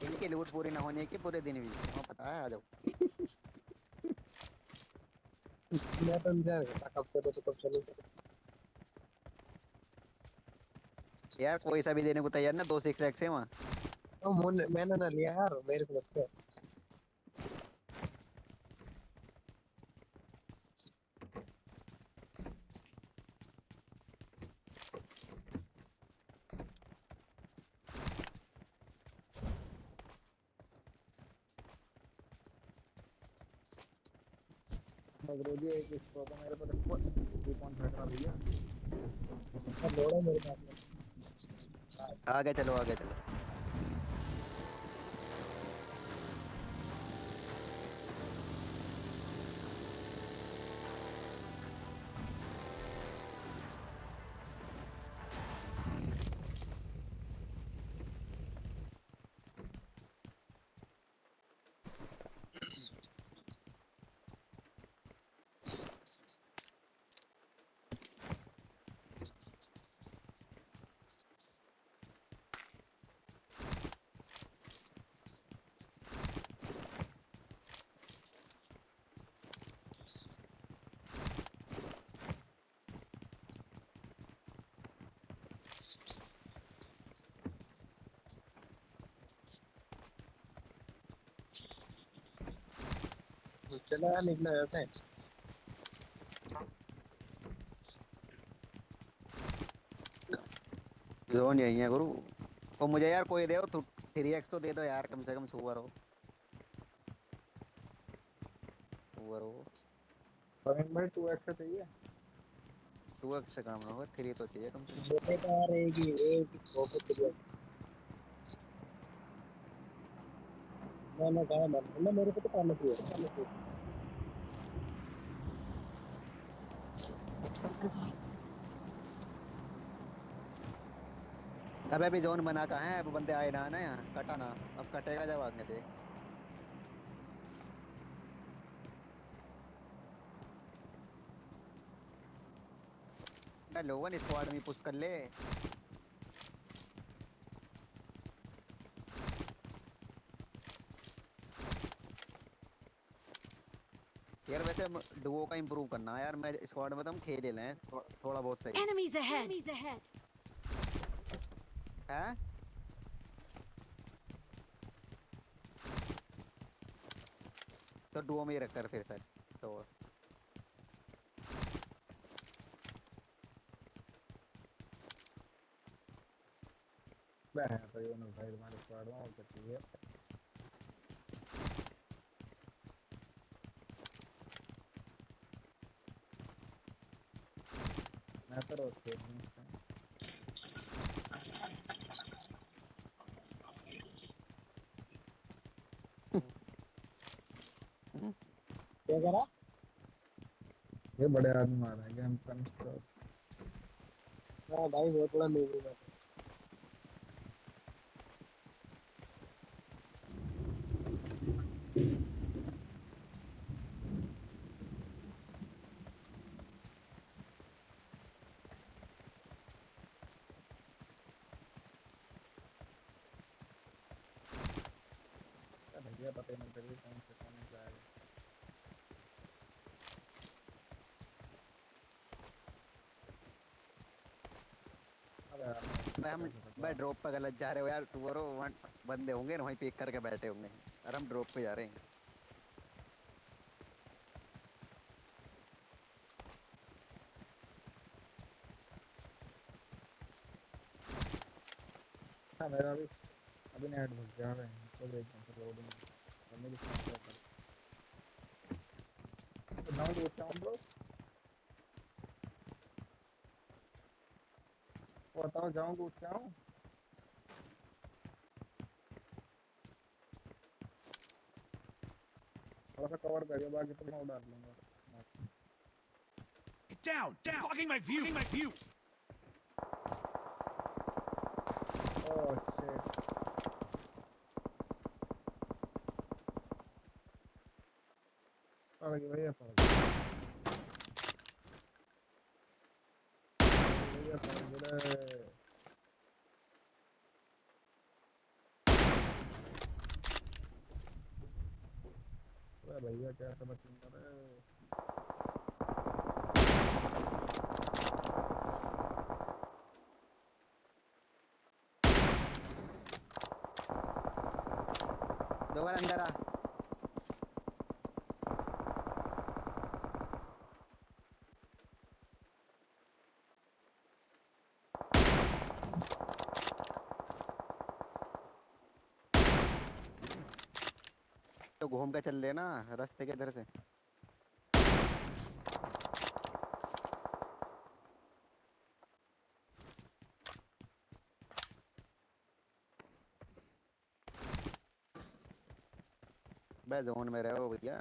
इनकी लूट पूरी ना होने की पूरे दिन भी तुम्हें पता है। आ जाओ मैं तो इंतजार करता कब चलो तो कब चलो। यार, कोई सा भी देने को तैयार ना, 2 6 एक्स है वहाँ। तो मैंने ना लिया यार मेरे को लगता है। अंग्रेजी एक इसको तो मेरे को ये कौन फेंक रहा भैया। मैं लोड़ा मेरे पास में। आगे चलो, आगे चलो। चलो यार निकला जाते हैं। जोन यही है गुरु। तो मुझे यार कोई दे, तो 3 एक्स तो दे दो यार, कम से कम सुअर हो। सुअर हो। प्रवीण भाई 2x से चाहिए। 2 एक्स से काम ना होगा, 3 तो चाहिए कम से कम। मेरे तो यार एक ही स्कोप है क्लियर। मैंने कहा ना मेरे को तो पहले से ही है। अब अभी जोन बना कहाँ है, अब बंदे आए ना ना यहाँ, कटा ना। अब कटेगा जब आगे देख। लोगन स्क्वाड में पुश कर ले। यार वैसे डुओ का इंप्रूव करना है यार, मैं स्क्वाड में तो हम खेल ही लें थोड़ा बहुत सही। Enemies ahead! है। तो डुओ में ही रख कर फिर सच। तो मैं है तो ये भाई तुम्हारे स्क्वाड में और क्या चाहिए। मैं तो रोज खेल रही हूँ इस टाइम। क्या करा? ये बड़े आदमी मारा है गेम का मिस्टर। हाँ भाई बहुत बड़ा मूवी है। भैया पता ही नहीं चल रही कौन से कोने से आएगा। अबे यार मैं मैं हम पता से फंसा। मैं ड्रॉप पे गलत जा रहे हो यार, सुअरो वहाँ बंदे होंगे ना, वहीं पिक करके बैठे होंगे। और हम ड्रॉप पे जा रहे हैं। हाँ मेरा भी अभी नेट घुस गया है तो एकदम से लोडिंग करने की समस्या कर। तो जाऊँ तो क्या ब्रो। बताओ जाऊँ तो क्या हूँ। थोड़ा सा कवर करिए बाकी तो मैं उड़ा लूंगा। Get down! You're blocking my view! Oh shit. पड़ गई भैया पड़ गई। भैया पड़ गई रे। भैया कैसे बचेंगे रे। लोगन अंदर आ। तो घूम के चल लेना रास्ते के इधर से। बे जोन में रहो भैया।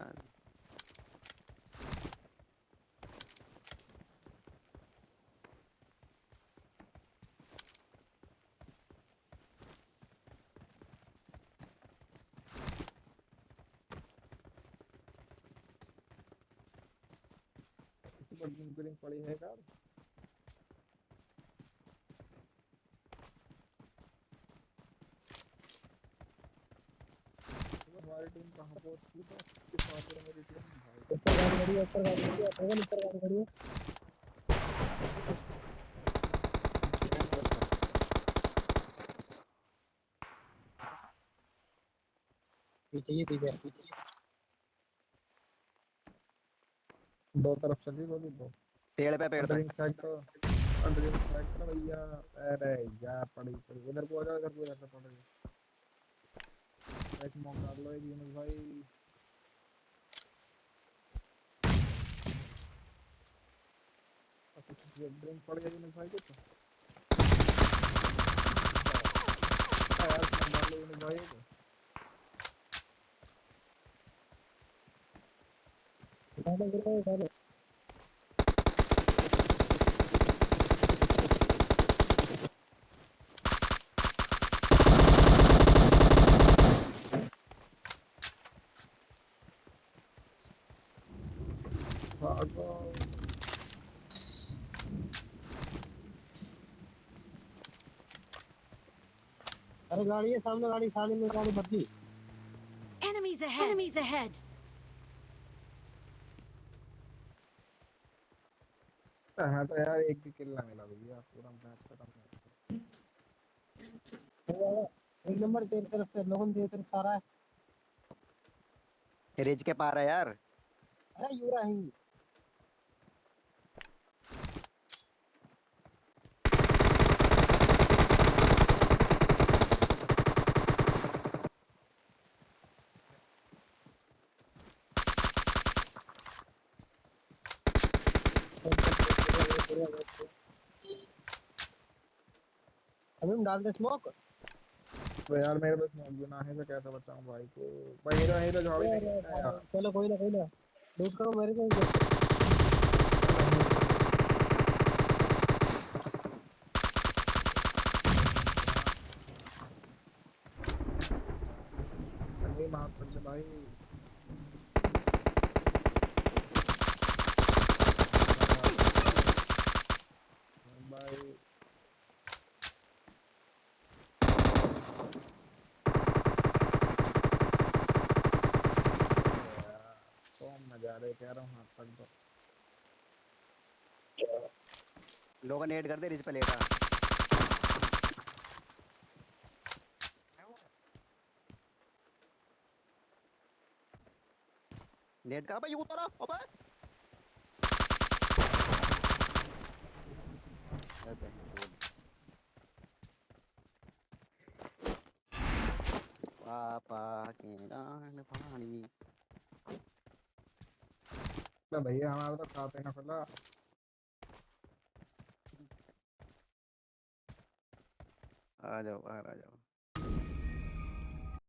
किसी पर ड्रिंक पड़ी है कार। हमारी टीम कहाँ पहुंच गई तो किस बात पर मेरी टीम भाई ऊपर गाड़ी खड़ी है, ऊपर गाड़ी खड़ी है, अगर ऊपर गाड़ी खड़ी है। पीछे ही पीछे। दो तरफ चली गोली दो। पेड़ पे। अंडरिंग साइड तो अंडरिंग साइड तो भैया। अरे यार पड़ी पड़ी इधर को आ जाओ, इधर को ऐसा पड़ रही है। ऐसे मौका डाल लो एक यूनुस भाई। और कुछ ड्रिंक पड़ गया यूनुस भाई कुछ। यार स्मोक डाल लो यूनुस भाई को। डालो गिरो डालो। भागो। अरे गाड़ी है सामने, गाड़ी सामने में गाड़ी भग गई। Enemies ahead! Enemies ahead! हाँ तो यार एक भी किल ना मिला भैया, पूरा मैच खत्म हो गया। एक नंबर तेरी तरफ से, लोगन तेरी तरफ से आ रहा है। रिज के पार है यार। अरे यूरा ही। अभी हम डाल दे स्मोक। तो यार मेरे पास स्मोक भी ना है तो कैसे बचाऊं भाई को। भाई हीरो हीरो झाड़ी नहीं है यार। चलो कोई ना कोई ना, लूट करो मेरे को देखो। नहीं माफ कर दे भाई। भाई तो मजा आ रहा है, कह रहा हूँ हाथ तक दो। लोगन ऐड कर दे रिज पे लेटा। नेट कहाँ पे यू उतरा अबे। अबे बोल। पापा के दान पानी। तो भैया हमारा तो खाते ना खुला। आ जाओ बाहर आ जाओ।